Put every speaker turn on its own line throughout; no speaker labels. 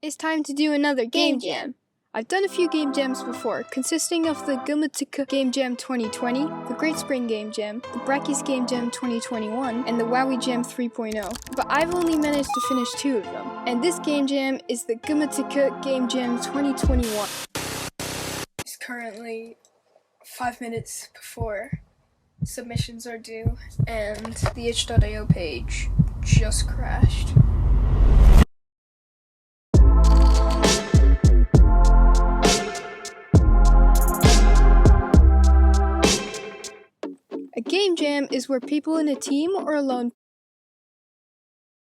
It's time to do another Game Jam. I've done a few Game Jams before, consisting of the GMTK Game Jam 2020, the Great Spring Game Jam, the Brackies Game Jam 2021, and the Wowie Jam 3.0. But I've only managed to finish 2 of them. And this Game Jam is the GMTK Game Jam 2021. It's currently 5 minutes before submissions are due, and the itch.io page just crashed. A game jam is where people in a team or alone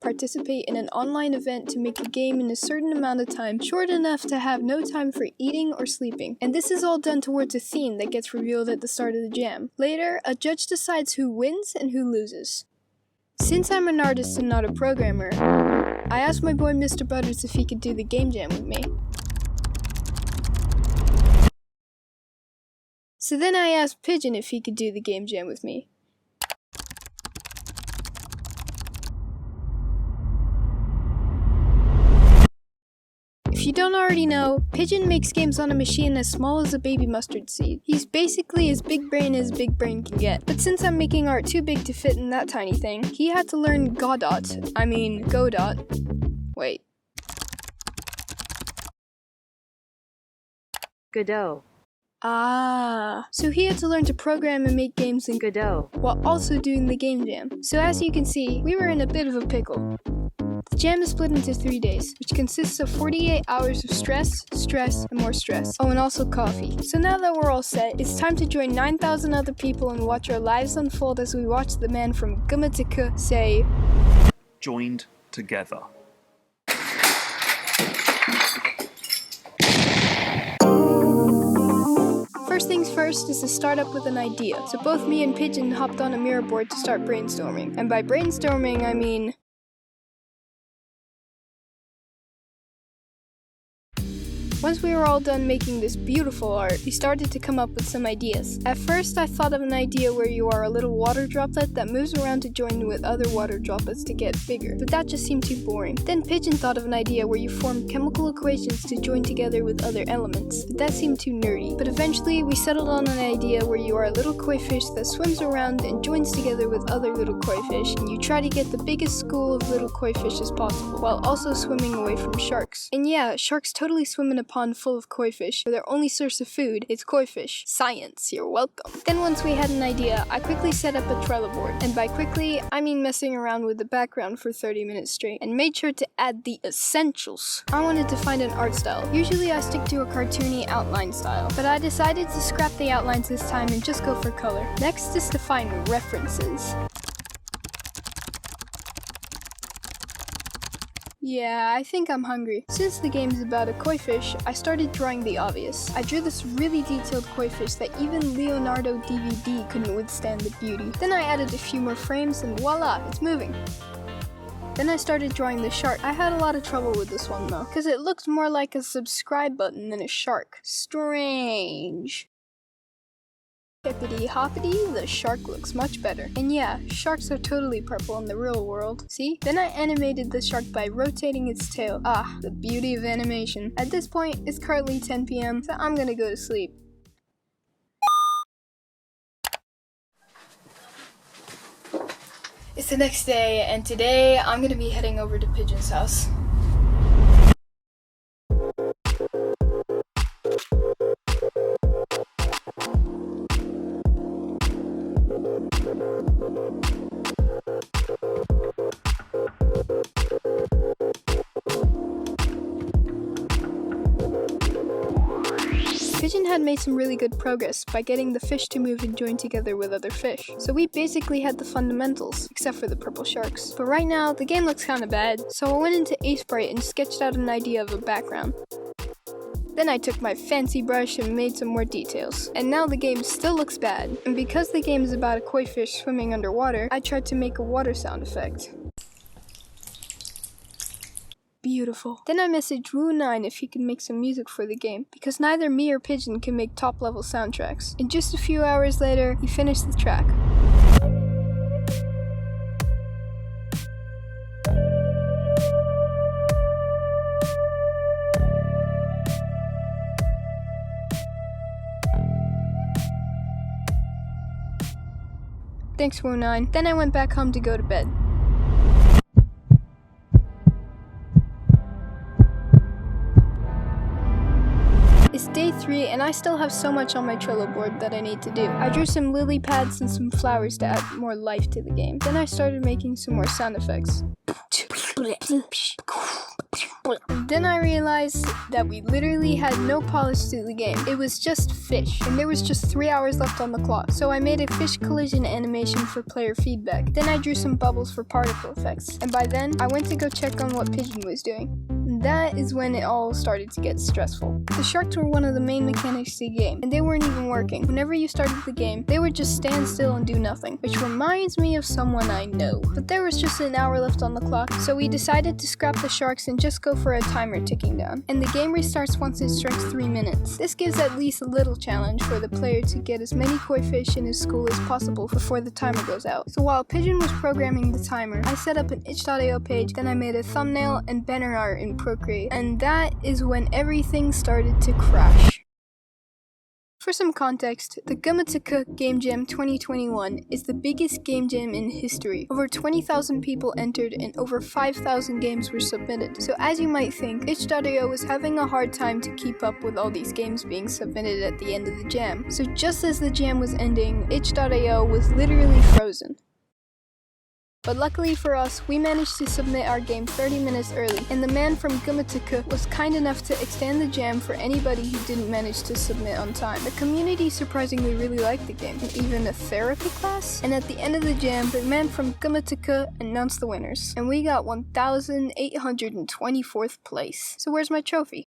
participate in an online event to make a game in a certain amount of time, short enough to have no time for eating or sleeping. And this is all done towards a theme that gets revealed at the start of the jam. Later, a judge decides who wins and who loses. Since I'm an artist and not a programmer, I asked my boy Mr. Butters if he could do the game jam with me. So then I asked Pigeon if he could do the game jam with me. If you don't already know, Pigeon makes games on a machine as small as a baby mustard seed. He's basically as big brain as big brain can get. But since I'm making art too big to fit in that tiny thing, he had to learn Godot. Wait.
Godot.
So he had to learn to program and make games in
Godot
while also doing the game jam. So as you can see, we were in a bit of a pickle. The jam is split into 3 days, which consists of 48 hours of stress, and more stress. Oh, and also coffee. So now that we're all set, it's time to join 9,000 other people and watch our lives unfold as we watch the man from GMTK say,
joined together.
First things first is to start up with an idea. So both me and Pigeon hopped on a mirror board to start brainstorming. And by brainstorming, I mean once we were all done making this beautiful art, we started to come up with some ideas. At first, I thought of an idea where you are a little water droplet that moves around to join with other water droplets to get bigger, but that just seemed too boring. Then Pigeon thought of an idea where you form chemical equations to join together with other elements, but that seemed too nerdy. But eventually, we settled on an idea where you are a little koi fish that swims around and joins together with other little koi fish, and you try to get the biggest school of little koi fish as possible, while also swimming away from sharks. And yeah, sharks totally swim in a pond full of koi fish, where their only source of food is koi fish. Science, you're welcome. Then once we had an idea, I quickly set up a Trello board, and by quickly, I mean messing around with the background for 30 minutes straight, and made sure to add the essentials. I wanted to find an art style. Usually I stick to a cartoony outline style, but I decided to scrap the outlines this time and just go for color. Next is to find references. Yeah, I think I'm hungry. Since the game's about a koi fish, I started drawing the obvious. I drew this really detailed koi fish that even Leonardo DVD couldn't withstand the beauty. Then I added a few more frames and voila, it's moving. Then I started drawing the shark. I had a lot of trouble with this one though, because it looked more like a subscribe button than a shark. Strange. Hippity hoppity, the shark looks much better. And yeah, sharks are totally purple in the real world. See? Then I animated the shark by rotating its tail. Ah, the beauty of animation. At this point, it's currently 10 p.m, so I'm gonna go to sleep. It's the next day, and today I'm gonna be heading over to Pigeon's house. Pigeon had made some really good progress by getting the fish to move and join together with other fish. So we basically had the fundamentals, except for the purple sharks. But right now, the game looks kinda bad, so I went into Sprite and sketched out an idea of a background. Then I took my fancy brush and made some more details. And now the game still looks bad. And because the game is about a koi fish swimming underwater, I tried to make a water sound effect. Beautiful. Then I messaged Wu9 if he could make some music for the game, because neither me or Pigeon can make top-level soundtracks. And just a few hours later, he finished the track. Thanks, Wu9. Then I went back home to go to bed. It's day 3 and I still have so much on my Trello board that I need to do. I drew some lily pads and some flowers to add more life to the game. Then I started making some more sound effects. Then I realized that we literally had no polish to the game. It was just fish, and there was just 3 hours left on the clock. So I made a fish collision animation for player feedback. Then I drew some bubbles for particle effects. And by then, I went to go check on what Pigeon was doing. That is when it all started to get stressful. The sharks were one of the main mechanics to the game, and they weren't even working. Whenever you started the game, they would just stand still and do nothing, which reminds me of someone I know. But there was just an hour left on the clock, so we decided to scrap the sharks and just go for a timer ticking down. And the game restarts once it strikes 3 minutes. This gives at least a little challenge for the player to get as many koi fish in his school as possible before the timer goes out. So while Pigeon was programming the timer, I set up an itch.io page, then I made a thumbnail and banner art in Procreate, and that is when everything started to crash. For some context, the GMTK Game Jam 2021 is the biggest game jam in history. Over 20,000 people entered and over 5,000 games were submitted. So as you might think, itch.io was having a hard time to keep up with all these games being submitted at the end of the jam. So just as the jam was ending, itch.io was literally frozen. But luckily for us, we managed to submit our game 30 minutes early, and the man from GMTK was kind enough to extend the jam for anybody who didn't manage to submit on time. The community surprisingly really liked the game, and even a therapy class. And at the end of the jam, the man from GMTK announced the winners, and we got 1,824th place. So where's my trophy?